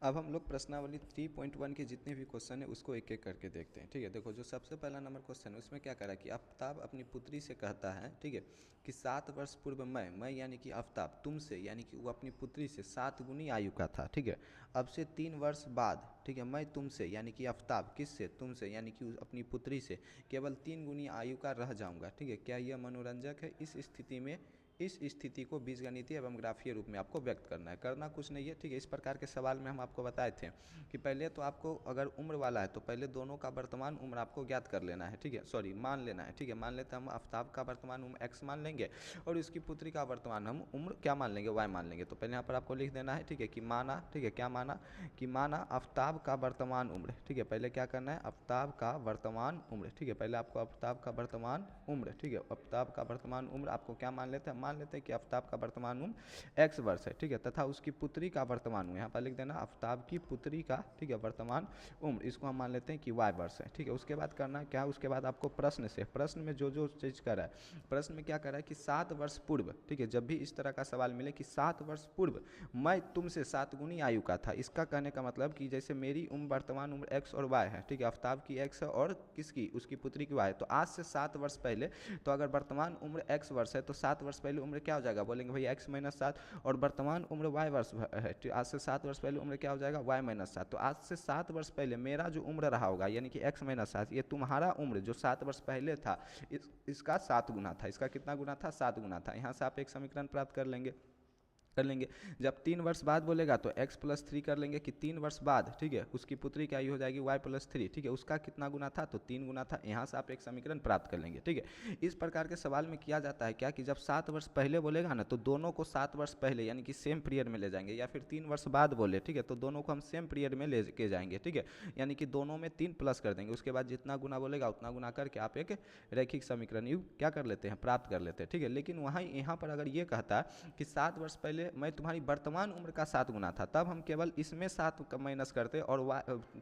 अब हम लोग प्रश्नावली 3.1 के जितने भी क्वेश्चन है उसको एक एक करके देखते हैं। ठीक है, देखो जो सबसे पहला नंबर क्वेश्चन है उसमें क्या करा कि आफ्ताब अपनी पुत्री से कहता है, ठीक है, कि 7 वर्ष पूर्व मैं यानी कि आफ्ताब तुमसे, यानी कि वो अपनी पुत्री से 7 गुनी आयु का था। ठीक है, अब से 3 वर्ष बाद, ठीक है, मैं तुमसे यानी कि आफ्ताब किससे, तुमसे यानी कि अपनी पुत्री से केवल 3 गुनी आयु का रह जाऊंगा। ठीक है, क्या यह मनोरंजक है? इस स्थिति को बीजगणितीय एवं ग्राफीय रूप में आपको व्यक्त करना है। करना कुछ नहीं है, ठीक है। इस प्रकार के सवाल में हम आपको बताए थे कि पहले तो आपको अगर उम्र वाला है तो पहले दोनों का वर्तमान उम्र आपको ज्ञात कर लेना है। ठीक है, सॉरी मान लेना है। ठीक है, मान लेते हैं हम आफ्ताब का वर्तमान उम्र x मान लेंगे और उसकी पुत्री का वर्तमान हम उम्र क्या मान लेंगे, y मान लेंगे। तो पहले यहाँ पर आपको लिख देना है, ठीक है, कि माना, ठीक है, क्या माना कि माना आफ्ताब का वर्तमान उम्र। ठीक है, पहले क्या करना है, आफ्ताब का वर्तमान उम्र। ठीक है, पहले आपको आफ्ताब का वर्तमान उम्र, ठीक है, आफ्ताब का वर्तमान उम्र आपको क्या मान लेते हैं, मान लेते हैं कि आफ्ताब का वर्तमान उम्र x वर्ष है। ठीक है, तथा उसकी पुत्री का वर्तमान उम्र, यहाँ पर लिख देना आफ्ताब की पुत्री का, ठीक है, वर्तमान उम्र, इसको हम मान लेते हैं कि y वर्ष है। ठीक है, उसके बाद करना क्या, उसके बाद आपको प्रश्न में जो जो चीज़ करा है, प्रश्न में क्या करा है कि 7 वर्ष पूर्व, ठीक है, जब भी इस तरह का सवाल मिले कि 7 वर्ष पूर्व मैं तुमसे 7 गुनी आयु का था, इसका कहने का मतलब कि जैसे मेरी उम्र वर्तमान उम्र x और y है, ठीक है, आफ्ताब की x है और किसकी, उसकी पुत्री की y है, तो आज से 7 वर्ष पहले, तो अगर वर्तमान उम्र x वर्ष है तो 7 वर्ष पहले उम्र क्या हो जाएगा, बोलेंगे भैया x माइनस 7, और वर्तमान उम्र y वर्ष है, तो आज से 7 वर्ष पहले उम्र क्या हो जाएगा, y माइनस 7। तो आज से 7 वर्ष पहले मेरा जो उम्र रहा होगा यानी कि x माइनस 7, ये तुम्हारा उम्र जो 7 वर्ष पहले था इसका 7 गुना था। इसका कितना गुना था, 7 गुना था। यहाँ से आप एक समीकरण प्राप्त कर लेंगे। जब 3 वर्ष बाद बोलेगा तो x प्लस 3 कर लेंगे कि 3 वर्ष बाद, ठीक है, उसकी पुत्री की आयु हो जाएगी y प्लस 3, ठीक है, उसका कितना गुना था, तो 3 गुना था। यहाँ से आप एक समीकरण प्राप्त कर लेंगे। ठीक है, इस प्रकार के सवाल में किया जाता है क्या कि जब 7 वर्ष पहले बोलेगा ना तो दोनों को 7 वर्ष पहले यानी कि सेम पीरियड में ले जाएंगे, या फिर 3 वर्ष बाद बोले, ठीक है, तो दोनों को हम सेम पीरियड में ले के जाएंगे। ठीक है, यानी कि दोनों में 3 प्लस कर देंगे, उसके बाद जितना गुना बोलेगा उतना गुना करके आप एक रैखिक समीकरण युग क्या कर लेते हैं, प्राप्त कर लेते हैं। ठीक है, लेकिन वहाँ यहाँ पर अगर ये कहता कि 7 वर्ष पहले मैं तुम्हारी वर्तमान उम्र का 7 गुना था, तब हम केवल इसमें 7 माइनस करते और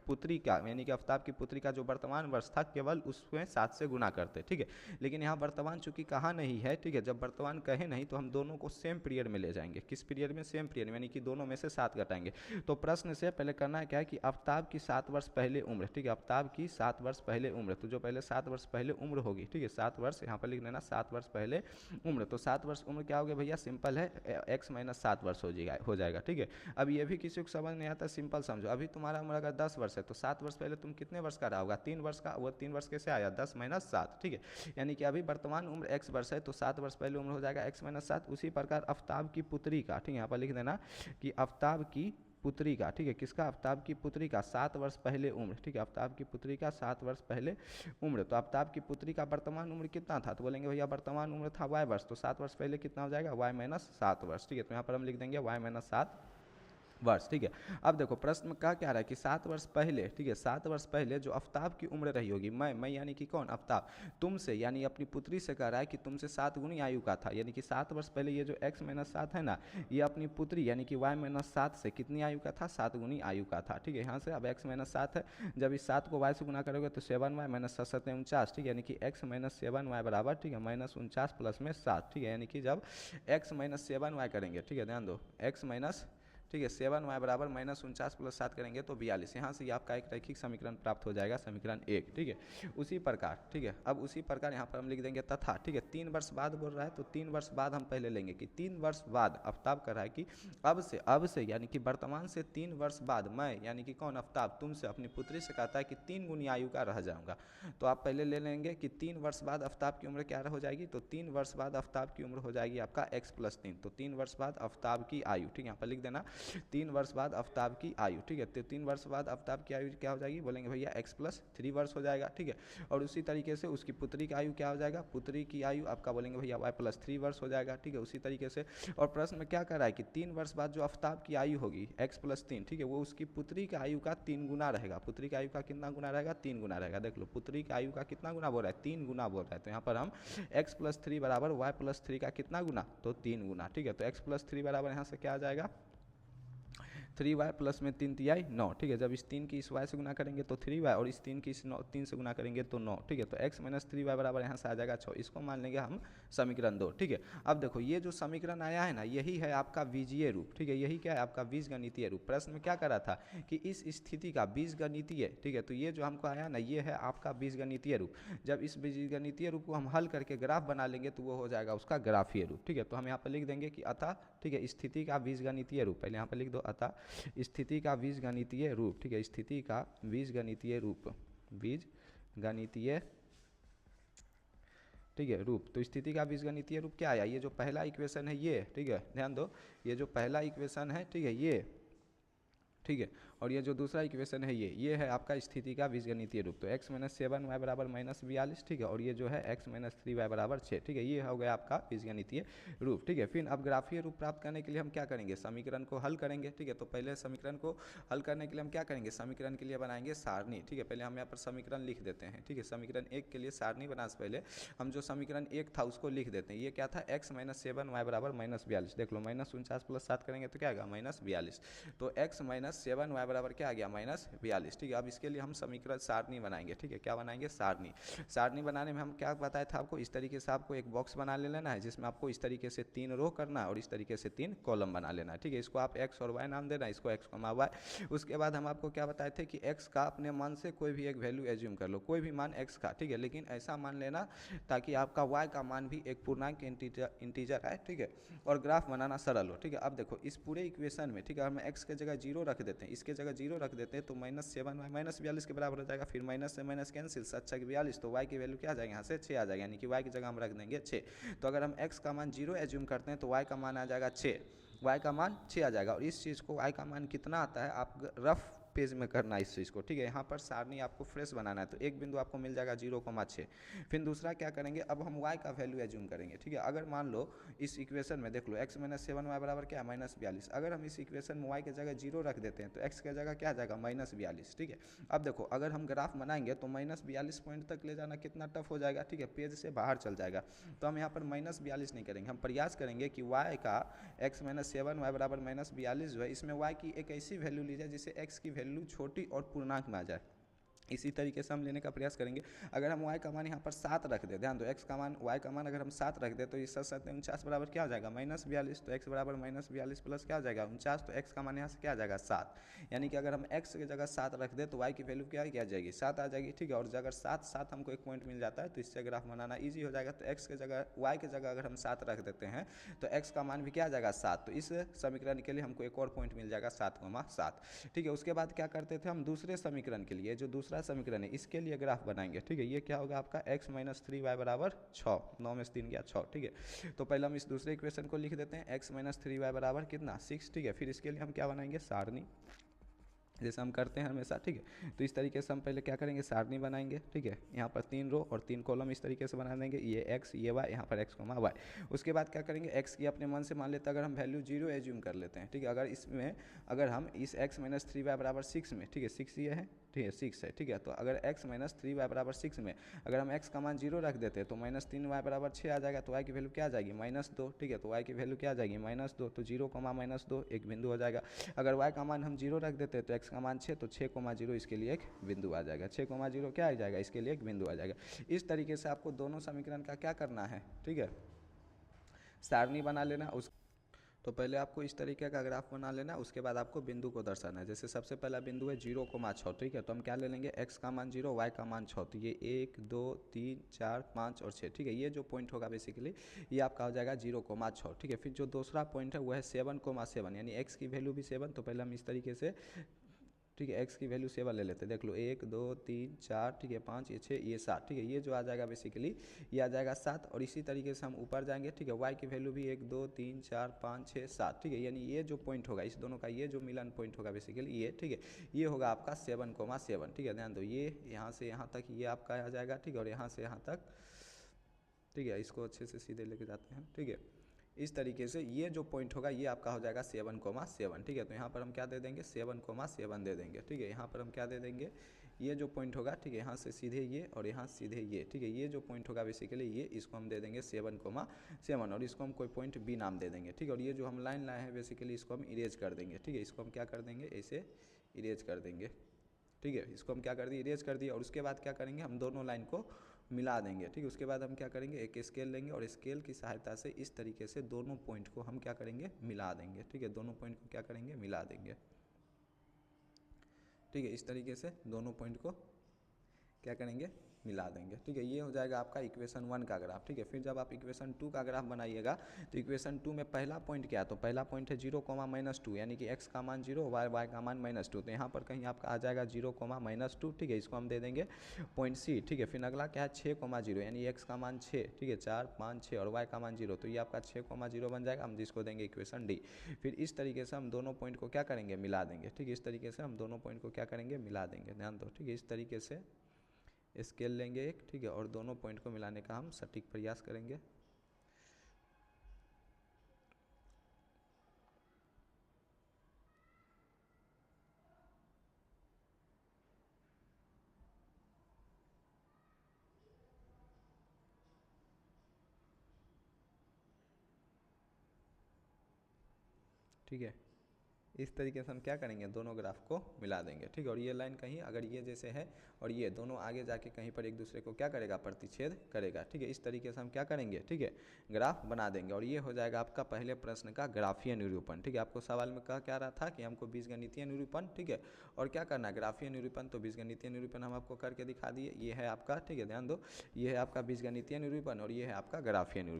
पुत्री का यानी कि आफ्ताब की पुत्री का जो वर्तमान वर्ष था केवल उसमें 7 से गुना करते। ठीक है, लेकिन यहाँ वर्तमान चूंकि कहा नहीं है, ठीक है, जब वर्तमान कहे नहीं तो हम दोनों को सेम पीरियड में ले जाएंगे। किस पीरियड में, सेम पीरियड में, यानी कि दोनों में से 7 घटाएंगे। तो प्रश्न से पहले करना है क्या है कि आफ्ताब की 7 वर्ष पहले उम्र, ठीक है, आफ्ताब की 7 वर्ष पहले उम्र, तो जो पहले 7 वर्ष पहले उम्र होगी, ठीक है, 7 वर्ष यहाँ पर लिख देना 7 वर्ष पहले उम्र, तो 7 वर्ष उम्र क्या हो गया भैया, सिंपल है x माइनस 7 वर्ष हो जाएगा। ठीक है, अब ये भी किसी को समझ नहीं आता, सिंपल समझो, अभी तुम्हारा उम्र अगर 10 वर्ष है तो 7 वर्ष पहले तुम कितने वर्ष का रहा होगा, 3 वर्ष का, वो 3 वर्ष कैसे आया, 10 माइनस 7। ठीक है, यानी कि अभी वर्तमान उम्र x वर्ष है तो 7 वर्ष पहले उम्र हो जाएगा x माइनस 7। उसी प्रकार आफ्ताब की पुत्री का, ठीक है, यहाँ पर लिख देना कि आफ्ताब की पुत्री का, ठीक है, किसका, आफ्ताब की पुत्री का 7 वर्ष पहले उम्र, ठीक है, आफ्ताब की पुत्री का 7 वर्ष पहले उम्र, तो आफ्ताब की पुत्री का वर्तमान उम्र कितना था, तो बोलेंगे भैया वर्तमान उम्र था y वर्ष, तो 7 वर्ष पहले कितना हो जाएगा, y माइनस 7 वर्ष। ठीक है, तो यहाँ पर हम लिख देंगे y माइनस 7 वर्ष। ठीक है, अब देखो प्रश्न में क्या रहा है कि 7 वर्ष पहले, ठीक है, 7 वर्ष पहले जो आफ्ताब की उम्र रही होगी, मैं यानी कि कौन, आफ्ताब, तुमसे यानी अपनी पुत्री से कह रहा है कि तुमसे 7 गुनी आयु का था, यानी कि 7 वर्ष पहले ये जो x माइनस 7 है ना, ये अपनी पुत्री यानी कि y माइनस 7 से कितनी आयु का था, 7 गुनी आयु का था। ठीक है, यहाँ से अब x माइनस 7 है, जब इस 7 को y से गुना करोगे तो 7y माइनस 7 49, ठीक है, यानी कि x माइनस 7y बराबर, ठीक है, माइनस 49 प्लस में 7। ठीक है, यानी कि जब x माइनस 7y करेंगे, ठीक है, ध्यान दो, x माइनस, ठीक है, 7y बराबर माइनस 49 प्लस 7 करेंगे तो 42। यहाँ से आपका एक रैखिक समीकरण प्राप्त हो जाएगा, समीकरण 1। ठीक है, उसी प्रकार, ठीक है, अब उसी प्रकार यहाँ पर हम लिख देंगे तथा, ठीक है, 3 वर्ष बाद बोल रहा है तो 3 वर्ष बाद हम पहले लेंगे कि 3 वर्ष बाद आफ्ताब कर रहा है कि अब से यानी कि वर्तमान से 3 वर्ष बाद मैं यानी कि कौन, आफ्ताब, तुमसे अपनी पुत्री से कहता है कि 3 गुनी आयु का रह जाऊंगा। तो आप पहले ले लेंगे कि 3 वर्ष बाद आफ्ताब की उम्र क्या हो जाएगी, तो 3 वर्ष बाद आफ्ताब की उम्र हो जाएगी आपका x प्लस 3, तो 3 वर्ष बाद आफ्ताब की आयु, ठीक है, यहाँ पर लिख देना 3 वर्ष बाद आफ्ताब की आयु। ठीक है, तो 3 वर्ष बाद आफ्ताब की आयु क्या हो जाएगी, बोलेंगे भैया x प्लस 3 वर्ष हो जाएगा। ठीक है, और उसी तरीके से उसकी पुत्री की आयु क्या हो जाएगा, पुत्री की आयु आपका बोलेंगे भैया y प्लस 3 वर्ष हो जाएगा। ठीक है, उसी तरीके से, और प्रश्न में क्या कर रहा है कि 3 वर्ष बाद जो आफ्ताब की आयु होगी x प्लस 3, ठीक है, वो उसकी पुत्री की आयु का 3 गुना रहेगा। पुत्री की आयु का कितना गुना रहेगा, 3 गुना रहेगा। देख लो पुत्री की आयु का कितना गुना बोल रहा है, 3 गुना बोल रहा है, तो यहाँ पर हम x प्लस 3 बराबर y प्लस 3 का कितना गुना, तो 3 गुना। ठीक है, तो x प्लस 3 बराबर यहाँ से क्या आ जाएगा, 3y प्लस में 3 तिहाई 9। ठीक है, जब इस 3 की इस y से गुना करेंगे तो 3y, और इस 3 की इस 3 से गुना करेंगे तो 9। ठीक है, तो x माइनस 3y बराबर यहाँ से आ जाएगा 6। इसको मान लेंगे हम समीकरण 2, ठीक है। अब देखो ये जो समीकरण आया है ना, यही है आपका बीजीय रूप, ठीक है। यही क्या है आपका बीजगणितीय रूप। प्रश्न में क्या करा था कि इस स्थिति का बीजगणितीय, ठीक है, तो ये जो हमको आया ना, ये है आपका बीजगणितीय रूप। जब इस बीजगणितीय रूप को हम हल करके ग्राफ बना लेंगे तो वो हो जाएगा उसका ग्राफीय रूप, ठीक है। तो हम यहाँ पर लिख देंगे कि अतः, ठीक है, स्थिति का बीजगणितीय रूप, पहले यहाँ पर लिख दो अतः स्थिति का बीजगणितीय रूप, ठीक है, स्थिति का बीजगणितीय रूप, बीजगणितीय, ठीक है, रूप। तो स्थिति का बीजगणितीय रूप क्या आया, ये जो पहला इक्वेशन है ये, ठीक है, ध्यान दो, ये जो पहला इक्वेशन है, ठीक है, ये, ठीक है, और ये जो दूसरा इक्वेशन है ये है आपका स्थिति का बीजगणितीय रूप। तो x माइनस 7y बराबर -42, ठीक है, और ये जो है x माइनस 3y बराबर 6, ठीक है, ये हो गया आपका बीजगणितीय रूप, ठीक है। फिर अब ग्राफीय रूप प्राप्त करने के लिए हम क्या करेंगे, समीकरण को हल करेंगे, ठीक है। तो पहले समीकरण को हल करने के लिए हम क्या करेंगे, समीकरण के लिए बनाएंगे सारणी, ठीक है। पहले हम यहाँ पर समीकरण लिख देते हैं, ठीक है। समीकरण 1 के लिए सारणी बनाने से पहले हम जो समीकरण 1 था उसको लिख देते हैं। ये क्या था, x माइनस 7y बराबर -42, देख लो, -49 + 7 करेंगे तो क्या आएगा -42। तो x माइनस 7y बराबर क्या आ गया, -42, ठीक है। अब इसके लिए हम समीकरण सारणी बनाएंगे, ठीक है, क्या बनाएंगे, सारणी। सारणी बनाने में हम क्या बताया था आपको, इस तरीके से आपको एक बॉक्स बना लेना है जिसमें आपको इस तरीके से 3 रो करना है और इस तरीके से 3 कॉलम बना लेना है, ठीक है। इसको आप x और y नाम देना, इसको x, y। उसके बाद हम आपको क्या बताए थे कि x का अपने मान से कोई भी एक वैल्यू एज्यूम कर लो, कोई भी मान x का, ठीक है, लेकिन ऐसा मान लेना ताकि आपका y का मान भी एक पूर्णांक इंटीजर है, ठीक है, और ग्राफ बनाना सरल हो, ठीक है। अब देखो इस पूरे इक्वेशन में, ठीक है, हम x के जगह 0 रख देते हैं, इसके जगह 0 रख देते हैं, तो -7y -42 के बराबर हो जाएगा। फिर माइनस से माइनस कैंसिल, 7×42, तो y की वैल्यू क्या आ जाएगा, यहाँ से 6 आ जाएगा, यानी कि y की जगह हम रख देंगे 6। तो अगर हम x का मान 0 एज्यूम करते हैं तो y का मान आ जाएगा 6, y का मान 6 आ जाएगा। और इस चीज़ को y का मान कितना आता है आप रफ पेज में करना है इस चीज़ को, ठीक है। यहाँ पर सारणी आपको फ्रेश बनाना है, तो एक बिंदु आपको मिल जाएगा 0,6। फिर दूसरा क्या करेंगे, अब हम y का वैल्यू एज्यूम करेंगे, ठीक है। अगर मान लो इस इक्वेशन में देख लो x माइनस 7y बराबर क्या है, -42। अगर हम इस इक्वेशन में y के जगह 0 रख देते हैं तो x के जगह क्या आ जाएगा, -42, ठीक है। अब देखो अगर हम ग्राफ बनाएंगे तो -42 पॉइंट तक ले जाना कितना टफ हो जाएगा, ठीक है, पेज से बाहर चल जाएगा। तो हम यहाँ पर -42 नहीं करेंगे, हम प्रयास करेंगे कि y का x माइनस 7y बराबर -42 जो है, इसमें y की एक ऐसी वैल्यू ली जाए जिससे x की वैल्यू छोटी और पूर्णांक में आ जाए। इसी तरीके से हम लेने का प्रयास करेंगे। अगर हम y का मान यहाँ पर 7 रख दें, ध्यान दो, x का मान, y का मान अगर हम 7 रख दें तो इस 7×7 बराबर क्या हो जाएगा, -42। तो x बराबर -42 प्लस क्या हो जाएगा, 49। तो x का मान यहाँ से क्या आ जाएगा, 7। यानी कि अगर हम x की जगह 7 रख दें तो y की वैल्यू क्या आ जाएगी, 7 आ जाएगी, ठीक है। और अगर 7 हमको एक पॉइंट मिल जाता है तो इससे ग्राफ बनाना ईजी हो जाएगा। तो x के जगह, y की जगह अगर हम 7 रख देते हैं तो x का मान भी क्या आ जाएगा, 7। तो इस समीकरण के लिए हमको एक और पॉइंट मिल जाएगा 7,7, ठीक है। उसके बाद क्या करते थे हम, दूसरे समीकरण के लिए, जो दूसरा समीकरण है इसके लिए ग्राफ बनाएंगे, ठीक है। ये क्या होगा आपका x माइनस 3y बराबर 6, 9 में से 3 गया 6, ठीक है। तो पहले हम इस दूसरे इक्वेशन को लिख देते हैं, x माइनस 3y बराबर कितना, 6, ठीक है। फिर इसके लिए हम क्या बनाएंगे, सारणी, जैसे हम करते हैं हमेशा, ठीक है। तो इस तरीके से हम पहले क्या करेंगे, सारणी बनाएंगे, ठीक है। यहाँ पर 3 रो और 3 कॉलम इस तरीके से बना देंगे, ये x, ये y, यहाँ पर x, y। उसके बाद क्या करेंगे, x की अपने मन से मान लेते हैं, अगर हम वैल्यू 0 एज्यूम कर लेते हैं, ठीक है। अगर इसमें, अगर हम इस x माइनस 3y बराबर 6 में, ठीक है, 6 ये है, ठीक है, 6 है, ठीक है। तो अगर x माइनस 3y बराबर 6 में अगर हम x का मान 0 रख देते हैं तो -3y बराबर 6 आ जाएगा। तो y की वैल्यू क्या आ जाएगी, -2, ठीक है। तो y की वैल्यू क्या आ जाएगी, -2। तो 0, -2 एक बिंदु हो जाएगा। अगर y का मान हम 0 रख देते हैं तो x का मान 6, तो 6,0 इसके लिए एक बिंदु आ जाएगा। 6,0 क्या आ जाएगा, इसके लिए एक बिंदु आ जाएगा। इस तरीके से आपको दोनों समीकरण का क्या करना है, ठीक है, सारणी बना लेना। उस तो पहले आपको इस तरीके का ग्राफ बना लेना, उसके बाद आपको बिंदु को दर्शाना है। जैसे सबसे पहला बिंदु है 0,6, ठीक है। तो हम क्या ले लेंगे, x का मान 0, y का मान 6, तो ये 1, 2, 3, 4, 5 और 6, ठीक है। ये जो पॉइंट होगा बेसिकली ये आपका हो जाएगा 0,6, ठीक है। फिर जो दूसरा पॉइंट है वो है 7,7, यानी x की वैल्यू भी 7। तो पहले हम इस तरीके से, ठीक है, x की वैल्यू 7 ले लेते हैं, देख लो, 1, 2, 3, 4, ठीक है, 5, ये 6, ये 7, ठीक है। ये जो आ जाएगा बेसिकली ये आ जाएगा 7। और इसी तरीके से हम ऊपर जाएंगे, ठीक है, y की वैल्यू भी 1, 2, 3, 4, 5, 6, 7, ठीक है। यानी ये जो पॉइंट होगा इस दोनों का, ये जो मिलन पॉइंट होगा बेसिकली ये, ठीक है, ये होगा आपका 7,7, ठीक है। ध्यान दो, ये यहाँ से यहाँ तक ये आपका आ जाएगा, ठीक है, और यहाँ से यहाँ तक, ठीक है। इसको अच्छे से सीधे लेके जाते हैं, ठीक है। इस तरीके से ये जो पॉइंट होगा ये आपका हो जाएगा 7,7, ठीक है। तो यहाँ पर हम क्या दे देंगे, 7,7 दे देंगे, ठीक है। यहाँ पर हम क्या दे देंगे, ये जो पॉइंट होगा, ठीक है, यहाँ से सीधे ये और यहाँ सीधे ये, ठीक है। ये जो पॉइंट होगा बेसिकली ये, इसको हम दे देंगे 7,7 और इसको हम कोई पॉइंट बी नाम दे देंगे, ठीक है। और ये जो हम लाइन लाए हैं बेसिकली इसको हम इरेज कर देंगे, ठीक है। इसको हम क्या कर देंगे, ऐसे इरेज कर देंगे, ठीक है। इसको हम क्या कर दिए, इरेज कर दिए। और उसके बाद क्या करेंगे, हम दोनों लाइन को मिला देंगे। ठीक है, उसके बाद हम क्या करेंगे, एक स्केल लेंगे और स्केल की सहायता से इस तरीके से दोनों पॉइंट को हम क्या करेंगे, मिला देंगे। ठीक है, दोनों पॉइंट को क्या करेंगे, मिला देंगे। ठीक है, इस तरीके से दोनों पॉइंट को क्या करेंगे, मिला देंगे। ठीक है, ये हो जाएगा आपका इक्वेशन 1 का ग्राफ। ठीक है, फिर जब आप इक्वेशन 2 का ग्राफ बनाइएगा तो इक्वेशन 2 में पहला पॉइंट क्या है, तो पहला पॉइंट है 0, -2, यानी कि x का मान 0, y का मान -2। तो यहाँ पर कहीं आपका आ जाएगा 0, -2। ठीक है, इसको हम दे देंगे पॉइंट C। ठीक है, फिर अगला क्या है 6, 0, यानी x का मान 6। ठीक है, 4, 5, 6 और y का मान 0, तो ये आपका 6, 0 बन जाएगा, हम जिसको देंगे इक्वेशन D। फिर इस तरीके से हम दोनों पॉइंट को क्या करेंगे, मिला देंगे। ठीक है, इस तरीके से हम दोनों पॉइंट को क्या करेंगे, मिला देंगे। ध्यान दो। ठीक है, इस तरीके से स्केल लेंगे एक। ठीक है, और दोनों पॉइंट को मिलाने का हम सटीक प्रयास करेंगे। ठीक है, इस तरीके से हम क्या करेंगे, दोनों ग्राफ को मिला देंगे। ठीक है, और ये लाइन कहीं अगर ये जैसे है और ये दोनों आगे जाके कहीं पर एक दूसरे को क्या करेगा, प्रतिच्छेद करेगा। ठीक है, इस तरीके से हम क्या करेंगे, ठीक है, ग्राफ बना देंगे। और ये हो जाएगा आपका पहले प्रश्न का ग्राफीय निरूपण। ठीक है, आपको सवाल में कह क्या रहा था कि हमको बीजगणितीय निरूपण, ठीक है, और क्या करना है, ग्राफीय निरूपण। तो बीजगणितीय निरूपण हम आपको करके दिखा दिए। ये है आपका, ठीक है, ध्यान दो, ये है आपका बीजगणितीय निरूपण और ये है आपका ग्राफीय निरूपण।